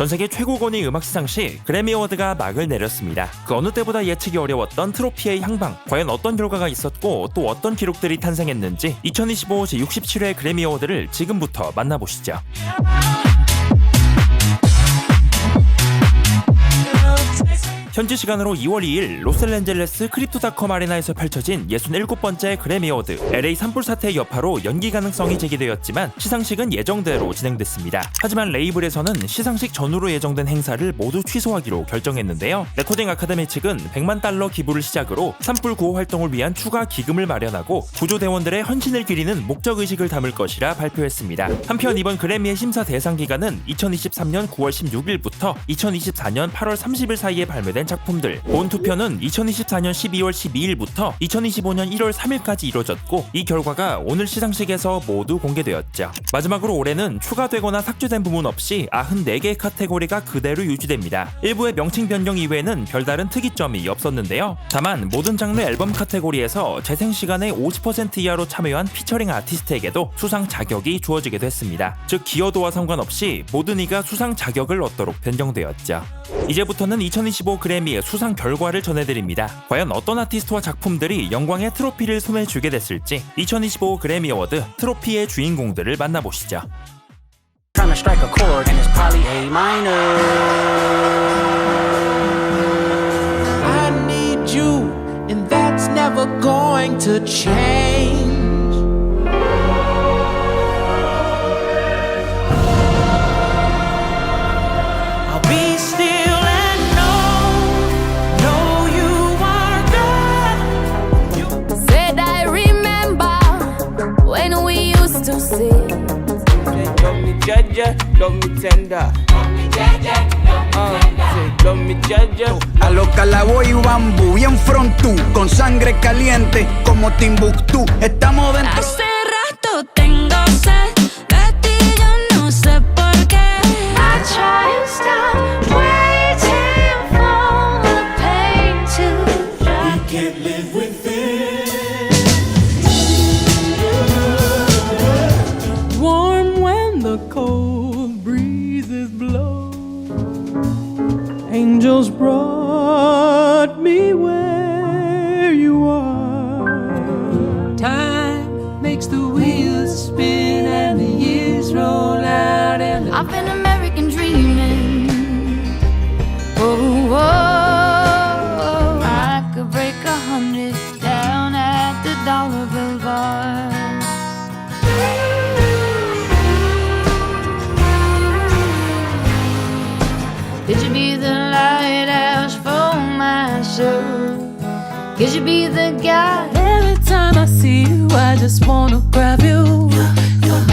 전세계 최고권위 음악 시상식 그래미 어워드가 막을 내렸습니다. 그 어느 때보다 예측이 어려웠던 트로피의 향방, 과연 어떤 결과가 있었고 또 어떤 기록들이 탄생했는지 2025 제67회 그래미 어워드를 지금부터 만나보시죠. 현지 시간으로 2월 2일 로스앤젤레스 크립토닷컴 아레나에서 펼쳐진 67번째 그래미 어워드. LA 산불 사태의 여파로 연기 가능성이 제기되었지만 시상식은 예정대로 진행됐습니다. 하지만 레이블에서는 시상식 전후로 예정된 행사를 모두 취소하기로 결정했는데요. 레코딩 아카데미 측은 $100만 기부를 시작으로 산불 구호 활동을 위한 추가 기금을 마련하고 구조대원들의 헌신을 기리는 목적의식을 담을 것이라 발표했습니다. 한편 이번 그래미의 심사 대상 기간은 2023년 9월 16일부터 2024년 8월 30일 사이에 발매된 작품들. 본 투표는 2024년 12월 12일부터 2025년 1월 3일까지 이루어졌고 이 결과가 오늘 시상식에서 모두 공개되었죠. 마지막으로 올해는 추가되거나 삭제된 부분 없이 94개의 카테고리가 그대로 유지됩니다. 일부의 명칭 변경 이외에는 별다른 특이점이 없었는데요. 다만 모든 장르 앨범 카테고리에서 재생 시간의 50% 이하로 참여한 피처링 아티스트에게도 수상 자격이 주어지게 됐습니다. 즉 기여도와 상관없이 모든 이가 수상 자격을 얻도록 변경되었죠. 이제부터는 2025 그래미의 수상 결과를 전해드립니다. 과연 어떤 아티스트와 작품들이 영광의 트로피를 손에 쥐게 됐을지 2025 그래미 어워드 트로피의 주인공들을 만나보시죠. Trying to strike a chord and it's probably A minor. I need you, and that's never going to change. I'll be still and know you are God. Said I remember when we used to sing. Love me jaja, love me tender. Love me jaja. A lo Calaboy y Bambú, bien frontú, con sangre caliente como Timbuktu. Estamos dentro. Hace rato tengo sed de ti, yo no sé por qué. I try to stop waiting for the pain to dry. We can't live with it. Warm when the cold breezes blow. Angels brought me where you are. Time makes the wheels spin and the years roll out and I've been American dreaming. Oh, oh, I could break 100 down at the dollar bill bar. Could you be the lighthouse for my soul? Could you be the guy? every time I see you, I just wanna grab you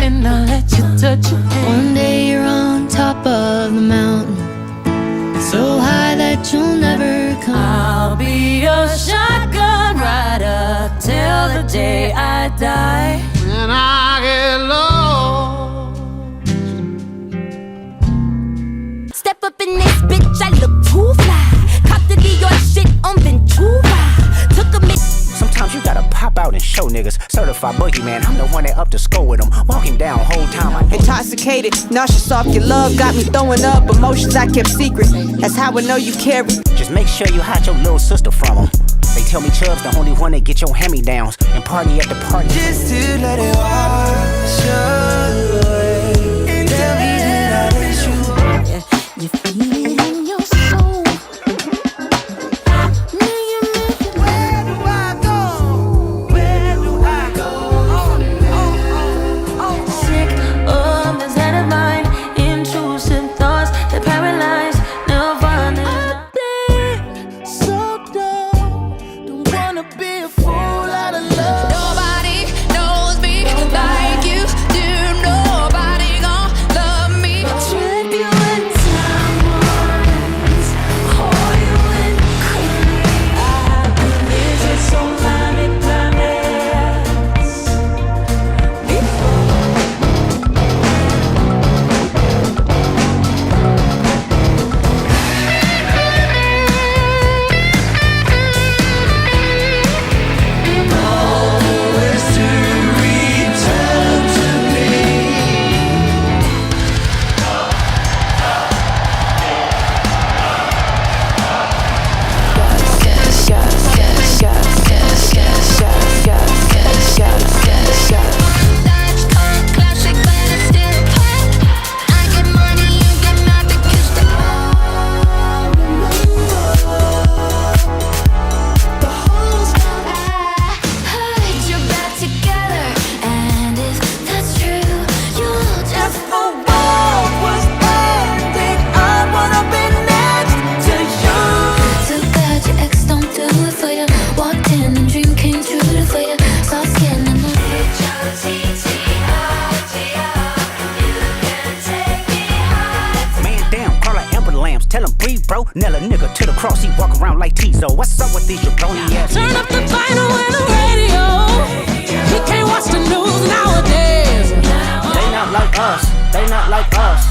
and I let you touch your hand. One day you're on top of the mountain, so high that you'll never come. I'll be your shotgun rider till the day I die. When I get low. Step up in this bitch, I look too fly. Cop the Dior shit on Ventura. Took a mix. Sometimes you gotta pop out and show niggas. Certified boogeyman, I'm the one that up to score with them. Walking down whole time. Intoxicated, nauseous off your love, got me throwing up emotions I kept secret. That's how I know you carry. Just make sure you hide your little sister from them. They tell me Chubb's the only one that get your hand-me-downs and party at the party. Just to let it wash away. Tell me that I miss you. You feel it in your soul. Where do I go? Where do I go? Sick of this head of mine, intrusive thoughts that paralyze. Nirvana. So dumb, don't wanna be a fool out of love. Nobody knows me like you do lambs. Tell him breathe, bro. Nail a nigga to the cross. He walk around like Tizo. What's up with these jabroni ass? Turn up the vinyl and the radio. You can't watch the news nowadays. They not like us. They not like us.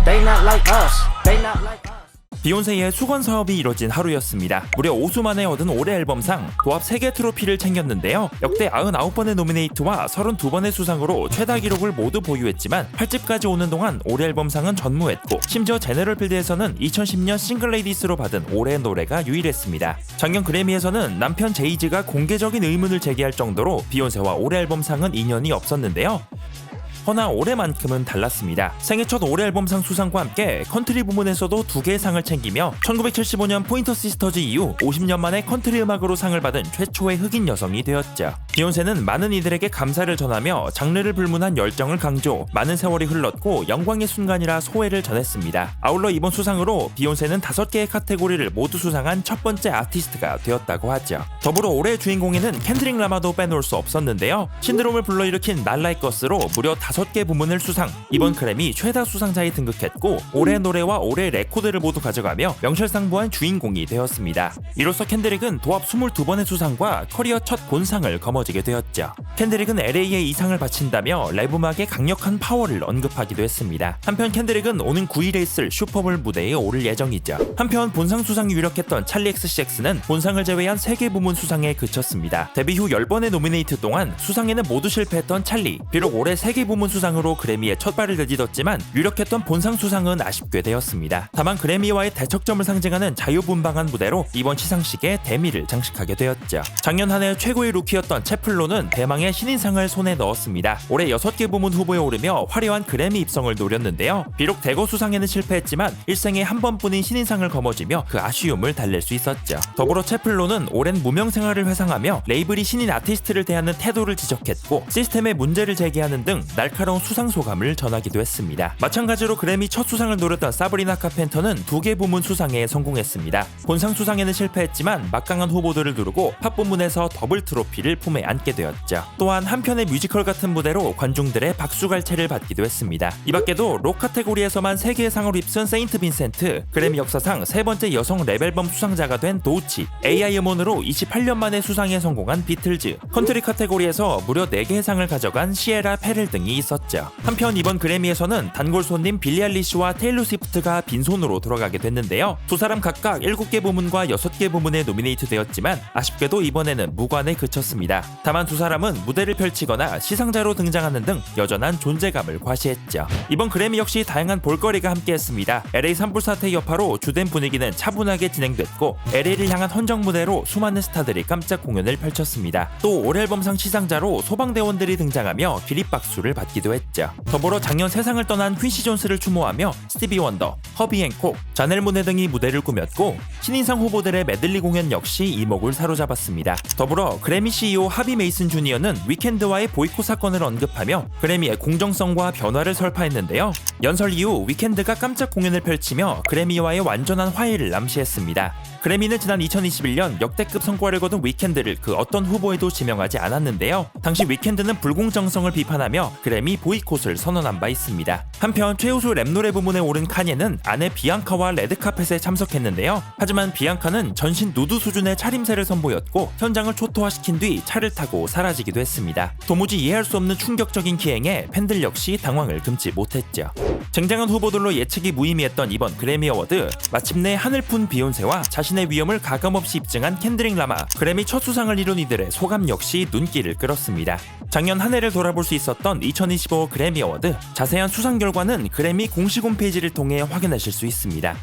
They not like us. They not like us. 비욘세의 수건 사업이 이뤄진 하루였습니다. 무려 5수 만에 얻은 올해 앨범상 도합 3개 트로피를 챙겼는데요. 역대 99번의 노미네이트와 32번의 수상으로 최다 기록을 모두 보유했지만 8집까지 오는 동안 올해 앨범상은 전무했고 심지어 제너럴필드에서는 2010년 싱글레이디스로 받은 올해 노래가 유일했습니다. 작년 그래미에서는 남편 제이지가 공개적인 의문을 제기할 정도로 비욘세와 올해 앨범상은 인연이 없었는데요. 허나 올해만큼은 달랐습니다. 생애 첫 올해 앨범상 수상과 함께 컨트리 부문에서도 2개의 상을 챙기며 1975년 포인터 시스터즈 이후 50년 만에 컨트리 음악으로 상을 받은 최초의 흑인 여성이 되었죠. 비욘세는 많은 이들에게 감사를 전하며 장르를 불문한 열정을 강조, 많은 세월이 흘렀고 영광의 순간이라 소회를 전했습니다. 아울러 이번 수상으로 비욘세는 5개의 카테고리를 모두 수상한 첫 번째 아티스트가 되었다고 하죠. 더불어 올해의 주인공에는 켄드릭 라마도 빼놓을 수 없었는데요. 신드롬을 불러일으킨 날 라이크 어스로 무려 5개 부문을 수상, 이번 그래미 최다 수상자에 등극했고 올해 노래와 올해 레코드를 모두 가져가며 명실상부한 주인공이 되었습니다. 이로써 켄드릭은 도합 22번의 수상과 커리어 첫 본상을 거머쥐게 되었죠. 켄드릭은 LA에 이 상을 바친다며 랩음악의 강력한 파워를 언급하기도 했습니다. 한편 켄드릭은 오는 9일에 있을 슈퍼볼 무대에 오를 예정이죠. 한편 본상 수상이 유력했던 찰리 XCX는 본상을 제외한 3개 부문 수상에 그쳤습니다. 데뷔 후 10번의 노미네이트 동안 수상에는 모두 실패했던 찰리, 비록 올해 3개 부문 수상으로 그래미에 첫 발을 내딛었지만 유력했던 본상 수상은 아쉽게 되었습니다. 다만 그래미와의 대척점을 상징하는 자유분방한 무대로 이번 시상식에 대미를 장식하게 되었죠. 작년 한 해 최고의 루키였던 채플로는 대망의 신인상을 손에 넣었습니다. 올해 6개 부문 후보에 오르며 화려한 그래미 입성을 노렸는데요. 비록 대거 수상에는 실패했지만 일생에 한 번뿐인 신인상을 거머쥐며 그 아쉬움을 달랠 수 있었죠. 더불어 채플로는 오랜 무명 생활을 회상하며 레이블이 신인 아티스트를 대하는 태도를 지적했고 시스템의 문제를 제기하는 등 날카로운 수상 소감을 전하기도 했습니다. 마찬가지로 그래미 첫 수상을 노렸던 사브리나 카펜터는 2개 부문 수상에 성공했습니다. 본상 수상에는 실패했지만 막강한 후보들을 누르고 팝 부문에서 더블 트로피를 품에 안게 되었죠. 또한 한편의 뮤지컬 같은 무대로 관중들의 박수갈채를 받기도 했습니다. 이 밖에도 록 카테고리에서만 3개의 상을 휩쓴 세인트 빈센트, 그래미 역사상 3번째 여성 랩앨범 수상자가 된 도우치, AI 음원으로 28년 만에 수상에 성공한 비틀즈, 컨트리 카테고리에서 무려 4개의 상을 가져간 시에라 페렐 등이 있었죠. 한편 이번 그래미에서는 단골 손님 빌리 알리시와 테일러 스위프트가 빈손으로 돌아가게 됐는데요. 두 사람 각각 7개 부문과 6개 부문에 노미네이트 되었지만 아쉽게도 이번에는 무관에 그쳤습니다. 다만 두 사람은 무대를 펼치거나 시상자로 등장하는 등 여전한 존재감을 과시했죠. 이번 그래미 역시 다양한 볼거리가 함께했습니다. LA 산불 사태 여파로 주된 분위기는 차분하게 진행됐고 LA를 향한 헌정 무대로 수많은 스타들이 깜짝 공연을 펼쳤습니다. 또 올 앨범상 시상자로 소방대원들이 등장하며 기립박수를 받기도 했죠. 더불어 작년 세상을 떠난 퀸시 존스를 추모하며 스티비 원더, 허비 앤콕, 자넬 모네 등이 무대를 꾸몄고 신인상 후보들의 메들리 공연 역시 이목을 사로잡았습니다. 더불어 그래미 CEO 하비 메이슨 주니어는 위켄드와의 보이콧 사건을 언급하며 그래미의 공정성과 변화를 설파했는데요. 연설 이후 위켄드가 깜짝 공연을 펼치며 그래미와의 완전한 화해를 암시했습니다. 그래미는 지난 2021년 역대급 성과를 거둔 위켄드를 그 어떤 후보에도 지명하지 않았는데요. 당시 위켄드는 불공정성을 비판하며 그래미 보이콧을 선언한 바 있습니다. 한편 최우수 랩 노래 부문에 오른 카니는 아내 비앙카와 레드카펫에 참석했는데요. 하지만 비앙카는 전신 누드 수준의 차림새를 선보였고 현장을 초토화시킨 뒤 차를 타고 사라지기도 했습니다. 도무지 이해할 수 없는 충격적인 기행에 팬들 역시 당황을 금치 못했죠. 쟁쟁한 후보들로 예측이 무의미했던 이번 그래미 어워드, 마침내 하늘 푼 비욘세와 자신의 위엄을 가감없이 입증한 켄드릭 라마, 그래미 첫 수상을 이룬 이들의 소감 역시 눈길을 끌었습니다. 작년 한 해를 돌아볼 수 있었던 2025 그래미 어워드, 자세한 수상 결과는 그래미 공식 홈페이지를 통해 확인하실 수 있습니다.